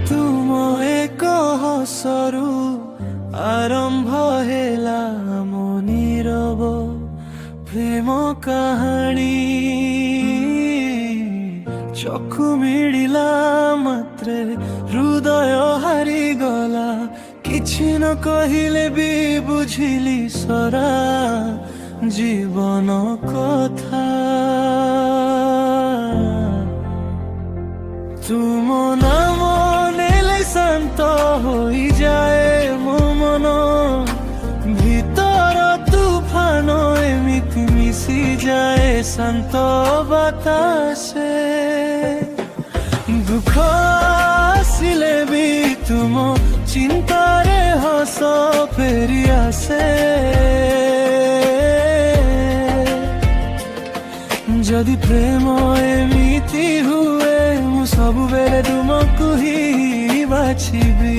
तुम एक हसरू आरंभ हेला मो नीरव प्रेम कहानी चक्षु मिलिला मात्रे हृदय हारी गला किछि न कहिले भी बुझिली सरा जीवन कथा तुम नाम नेले शांत होई जाए मो मन भीतर तूफान एमिति मिसी जाए शांत बातासे दुख आसिले भी तुम चिंतारे हस फेरी आसे जदि प्रेम एमिति हुए मु सबु बेले तुमको ही बाछिबी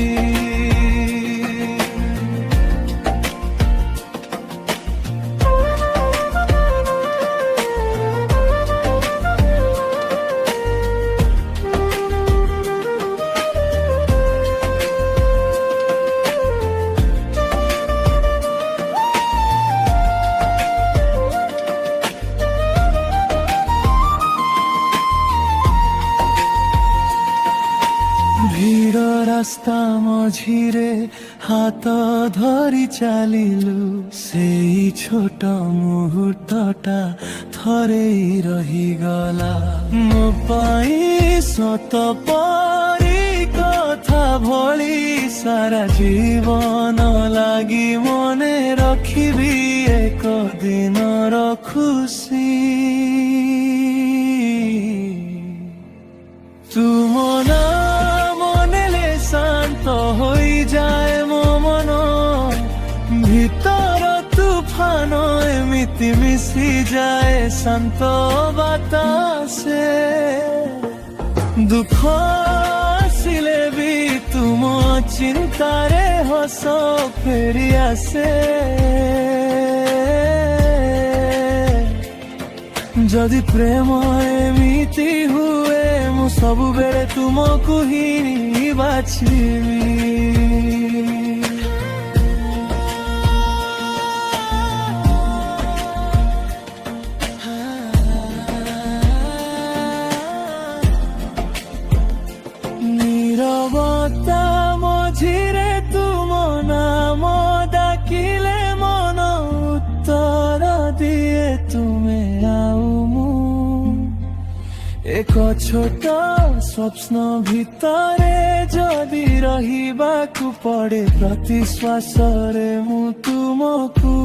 ভিড় রাস্তা মঝিরে হাত ধরি চালিলু সেই ছোট মুহূর্তটা থরেই রহিগলা ମୋ ପାଇଁ ସତ ପରି କଥା ଭଳି ସାରା ଜୀବନ ଲାଗି ମନେ ରଖିବି ଏକ ଦିନର ଖୁସି ତୁମ ନାମ ନେଲେ ଶାନ୍ତ ହୋଇଯାଏ ମୋ ମନ ଭିତର ତୁଫାନ ଏମିତି ମିଶିଯାଏ ଶାନ୍ତ ବାତାସେ ଦୁଃଖ ଆସିଲେ ବି ତୁମ ଚିନ୍ତାରେ ହସ ଫେରି ଆସେ ଯଦି ପ୍ରେମ ଏମିତି ହୁଏ ମୁଁ ସବୁବେଳେ ତୁମକୁ ହିଁ ବାଛିବି নীরবতা মঝিরে তুম নাম ডাকিলে মন উত্তর দিয়ে তুমি আউ এক ছোট স্বপ্ন ভিতরে যদি রহিবাকু পড়ে প্রতি শ্বাসরে মু তুমকু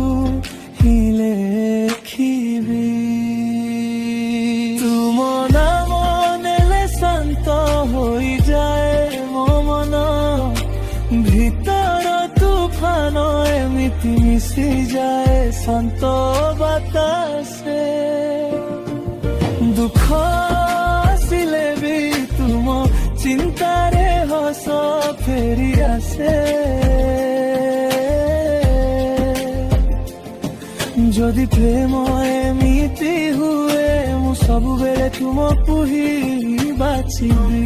হি লেখিবি তুম নাম নেলে শান্ত ହୋଇଯାଏ ମୋ ମନ ଭିତର ତୁଫାନ ଏମିତି ମିଶିଯାଏ ଶାନ୍ତ ବାତାସେ ଦୁଃଖ ଆସିଲେ ବି ତୁମ ଚିନ୍ତାରେ ହସ ଫେରି ଆସେ ଯଦି ପ୍ରେମ ଏମିତି ହୁଏ ମୁଁ ସବୁବେଳେ ତୁମକୁ ହିଁ ବାଛିବି